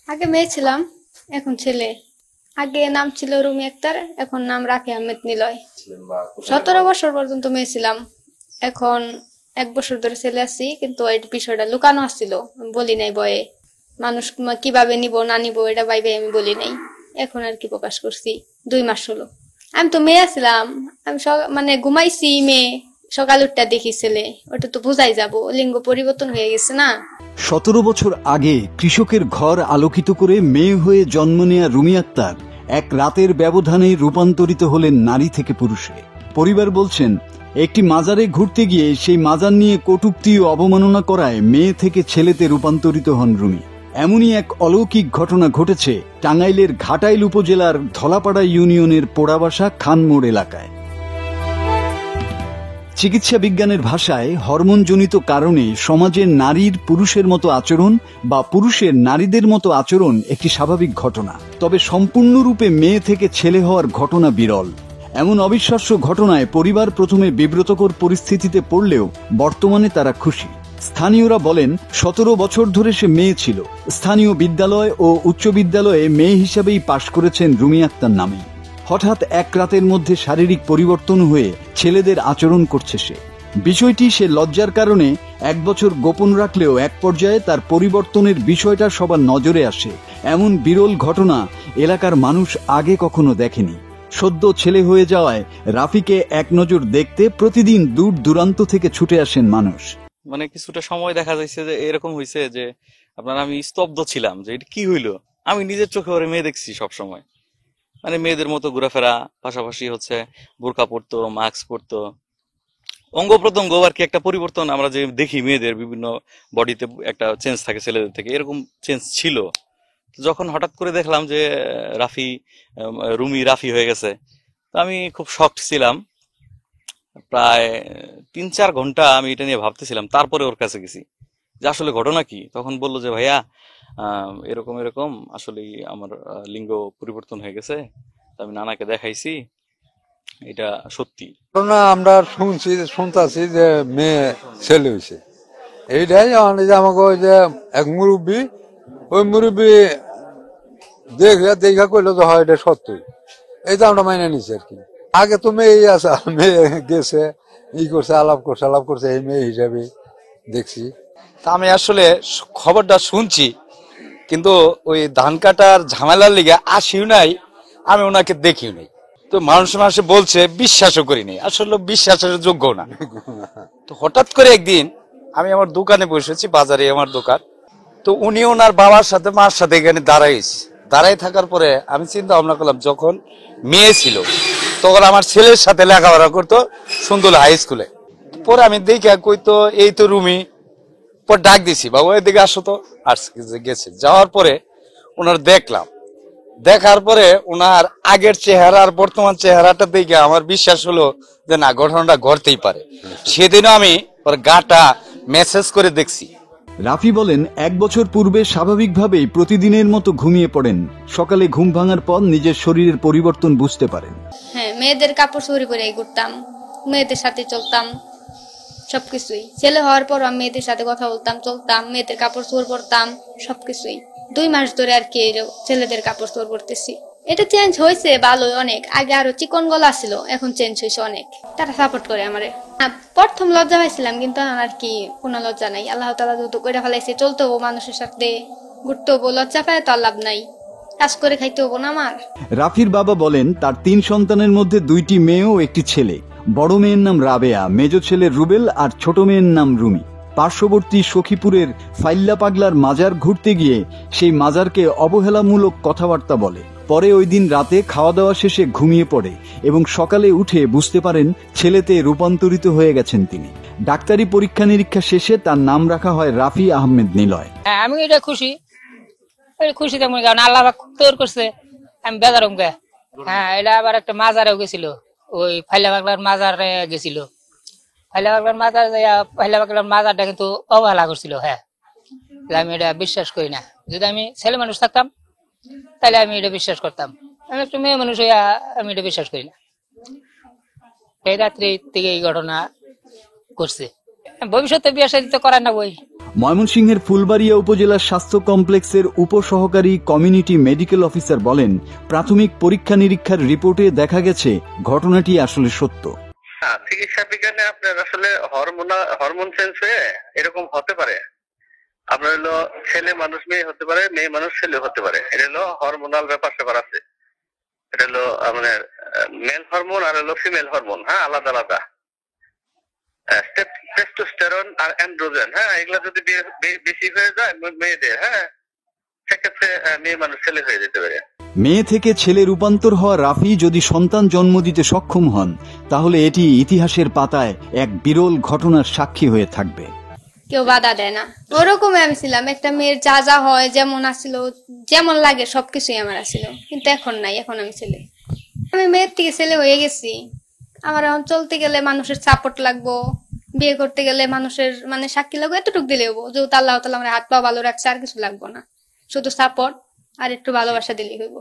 আগে মেয়ে ছিলাম, এখন ছেলে। আগে নাম ছিল রুমি আক্তার, এখন নাম রাফি আহমেদ নিলয়। 17 বছর পর্যন্ত মেয়ে ছিলাম, এখন 1 বছর ধরে ছেলে আছি, কিন্তু এই বিষয়টা লুকানো আসছিল, বলি নাই বয়ে। মানুষ কিভাবে নিব না নিব এটা ভাইবে আমি বলি নাই, এখন আর কি প্রকাশ করছি। 2 মাস হলো। আমি তো মেয়ে ছিলাম, আমি মানে ঘুমাইছি মেয়ে, সকাল উঠটা দেখি ছেলে, ওটা তো বোঝাই যাবো লিঙ্গ পরিবর্তন হয়ে গেছে না। 17 বছর আগে কৃষকের ঘর আলোকিত করে মেয়ে হয়ে জন্ম নেয়া রুমি আক্তার এক রাতের ব্যবধানে রূপান্তরিত হলেন নারী থেকে পুরুষে। পরিবার বলছেন, একটি মাজারে ঘুরতে গিয়ে সেই মাজার নিয়ে কটূক্তি ও অবমাননা করায় মেয়ে থেকে ছেলেতে রূপান্তরিত হন রুমি। এমনই এক অলৌকিক ঘটনা ঘটেছে টাঙ্গাইলের ঘাটাইল উপজেলার ধলাপাড়া ইউনিয়নের পোড়াবাসা খানমোড় এলাকায়। চিকিৎসা বিজ্ঞানের ভাষায় হরমোনজনিত কারণে সমাজের নারীর পুরুষের মতো আচরণ বা পুরুষের নারীদের মতো আচরণ একটি স্বাভাবিক ঘটনা। তবে সম্পূর্ণরূপে মেয়ে থেকে ছেলে হওয়ার ঘটনা বিরল। এমন অবিশ্বাস্য ঘটনায় পরিবার প্রথমে বিব্রতকর পরিস্থিতিতে পড়লেও বর্তমানে তারা খুশি। স্থানীয়রা বলেন, 17 বছর ধরে সে মেয়ে ছিল। স্থানীয় বিদ্যালয় ও উচ্চ বিদ্যালয়ে মেয়ে হিসাবেই পাশ করেছেন রুমি আক্তার নামে। হঠাৎ এক রাতের মধ্যে শারীরিক পরিবর্তন হয়ে ছেলেদের আচরণ করছে সে। বিষয়টি সে লজ্জার কারণে 1 বছর গোপন রাখলেও এক পর্যায়ে তার পরিবর্তনের বিষয়টা সবার নজরে আসে। এমন বিরল ঘটনা এলাকার মানুষ আগে কখনো দেখেনি। সদ্য ছেলে হয়ে যাওয়ায় রাফিকে এক নজর দেখতে প্রতিদিন দূর দূরান্ত থেকে ছুটে আসেন মানুষ। মানে কিছুটা সময় দেখা যাচ্ছে যে এরকম হয়েছে যে আমি স্তব্ধ ছিলাম যে এটা কি হইলো। আমি নিজের চোখে ওরে মেয়ে দেখছি সব সময়, মানে মেয়েদের মতো ঘোরাফেরা, পাশাপাশি বোরকা পরতো, মাস্ক পরতো, অঙ্গ প্রত্যঙ্গ আর কি একটা পরিবর্তন আমরা যে দেখি মেয়েদের বিভিন্ন বডিতে একটা চেঞ্জ থাকে ছেলেদের থেকে, এরকম চেঞ্জ ছিল। যখন হঠাৎ করে দেখলাম যে রুমি রাফি হয়ে গেছে, তো আমি খুব শকড ছিলাম। প্রায় 3-4 ঘন্টা আমি এটা নিয়ে ভাবতেছিলাম। তারপরে ওর কাছে গেছি যে আসলে ঘটনা কি। তখন বললো যে ভাইয়া এরকম এরকম আসলে আমার লিঙ্গ পরিবর্তন হয়ে গেছে। আমি নানাকে দেখাইছি, এটা সত্যি ঘটনা। আমরা শুনতেছি যে মেয়ে ছেলে হয়েছে, এইটাই আমাকে ওই যে এক মুরব্বী, ওই মুরব্বী দেখা কইলো যে হয় এটা সত্যি। এইটা আমরা মাইনে নিছি আর কি। আগে তো মেয়ে আছে, মেয়ে গেছে করছে, আলাপ করছে এই মেয়ে হিসাবে দেখছি। তা আমি আসলে খবরটা শুনছি, কিন্তু ওই ধান কাটার ঝামেলার লিগে আসিও নাই, আমি ওনাকে দেখিও নাই। তো মানুষে বলছে, বিশ্বাসও করিনি, আসলে বিশ্বাসের যোগ্য না। তো হঠাৎ করে একদিন আমি আমার দোকানে বসেছি, বাজারে আমার দোকান, তো উনি ওনার বাবার সাথে মার সাথে এখানে দাঁড়াই থাকার পরে আমি চিন্তা ভাবনা করলাম, যখন মেয়ে ছিল তখন আমার ছেলের সাথে লেখাপড়া করতো সুন্দর হাই স্কুলে। পরে আমি দেখে কই তো এই তো রুমি। পর ডাক দিছি, বাবু এদিকে আসো তো। আর গেছে, যাওয়ার পরে ওনার দেখার পরে ওনার আগের চেহারা আর বর্তমান চেহারাটা দেখে আমার বিশ্বাস হলো যে না, ঘটনাটা ঘটতেই পারে। সেদিনও আমি ওর গাটা মেসেজ করে দেখছি। রাফি বলেন, 1 বছর পূর্বে স্বাভাবিকভাবেই প্রতিদিনের মতো ঘুমিয়ে পড়েন। সকালে ঘুম ভাঙার পর নিজের শরীরের পরিবর্তন বুঝতে পারেন। হ্যাঁ, মেয়েদের কাপড় চুরি করে করতাম, মেয়েদের সাথে চলতাম, সবকিছুই। ছেলে হওয়ার পর আমি মেয়েদের সাথে কথা বলতাম, চলতাম, মেয়েদের কাপড় চোর পরতাম, সবকিছুই। 2 মাস ধরে আর কি ছেলেদের কাপড় চোর করতেছি। এটা চেঞ্জ হয়েছে ভালো অনেক। আগে আরো চিকন গলা ছিল, এখন চেঞ্জ হয়েছে অনেক। তারা সাপোর্ট করে আমারে। প্রথম লজ্জা পাইছিলাম, কিন্তু আর কি কোনো লজ্জা নাই। আল্লাহ তাআলা যত করে ফেলাইছে, চলতে হবো মানুষের সাথে, ঘুরতে হবো। লজ্জা পায় তো আর লাভ নাই, কাজ করে খাইতে হবো না আমার। রাফির বাবা বলেন, তার 3 সন্তানের মধ্যে 2টি মেয়ে ও একটি ছেলে। বড় মেয়ের নাম রাবেয়া, মেজ ছেলে রুবেল আর ছোট মেয়ের নাম রুমি। পার্শ্ববর্তী সখীপুরের ফাইল্লা পাগলার মাজার ঘুরতে গিয়ে সেই মাজারকে অবহেলামূলক কথাবার্তা বলে। পরে ওই দিন রাতে খাওয়া দাওয়া শেষে ঘুমিয়ে পড়ে এবং সকালে উঠে বুঝতে পারেন ছেলেতে রূপান্তরিত হয়ে গেছেন তিনি। ডাক্তারি পরীক্ষা নিরীক্ষা শেষে তার নাম রাখা হয় রাফি আহমেদ নিলয়। আমি এটা খুশি তেমন, কারণ আল্লাহ খুব তৈরি করছে, আমি বেজারম গে। হ্যাঁ, এটা আবার একটা মাজারেও গেছিল, ওই ফাইলা পাগলার মাজারে গেছিল। ফাইলা পাগলার মাজারটা কিন্তু অবহেলা করছিল। হ্যাঁ, আমি এটা বিশ্বাস করি না। যদি আমি ছেলে মানুষ থাকতাম তাহলে আমি এটা বিশ্বাস করতাম। আমি একটু মেয়ে মানুষ হইয়া আমি এটা বিশ্বাস করি না। এই রাত্রি থেকে এই ঘটনা করছে। ভবিষ্যতে বিয়ে শাদী তো করার না বই। ময়মনসিংহের ফুলবাড়িয়া উপজেলার স্বাস্থ্য কমপ্লেক্সের উপসহকারী কমিউনিটি মেডিকেল অফিসার বলেন, প্রাথমিক পরীক্ষা নিরীক্ষার রিপোর্টে দেখা গেছে ঘটনাটি আসলে সত্য। চিকিৎসা বিজ্ঞানে আপনার আসলে হরমোন চেঞ্জ হয়ে এরকম হতে পারে। আপনার হলো ছেলে মানুষ মেয়ে হতে পারে, মেয়ে মানুষ ছেলে হতে পারে। এটা হলো হরমোনাল ব্যাপার স্যাপার আছে। এটা হলো আপনার মেল হরমোন আর হলো ফিমেল হরমোন, হ্যাঁ, আলাদা আলাদা। টেস্টোস্টেরন আর অ্যান্ড্রোজেন, হ্যাঁ, এগুলা যদি বেশি হয়ে যায় মেয়েদের, হ্যাঁ, সেক্ষেত্রে মেয়ে মানুষ ছেলে হয়ে যেতে পারে। মেয়ে থেকে ছেলে রূপান্তর হওয়া রাফি যদি সন্তান জন্ম দিতে সক্ষম হন, তাহলে এটি ইতিহাসের পাতায় এক বিরল ঘটনার সাক্ষী হয়ে থাকবে। কেউ বাধা দেয় না। ওরকম আমি ছিলাম, একটা মেয়ের যা যা হয়, যেমন আসছিল, যেমন লাগে সবকিছুই আমার আসছিল, কিন্তু এখন নাই। এখন আমি ছেলে, আমি মেয়ের থেকে ছেলে হয়ে গেছি। আমার এখন চলতে গেলে মানুষের সাপোর্ট লাগবো, বিয়ে করতে গেলে মানুষের মানে সাক্ষী লাগবে, এতটুকু দিলে হবো। যেহেতু আল্লাহ তাআলা আমার হাত পা ভালো রাখছে, আর কিছু লাগবো না, শুধু সাপোর্ট আর একটু ভালোবাসা দিলেই হইব।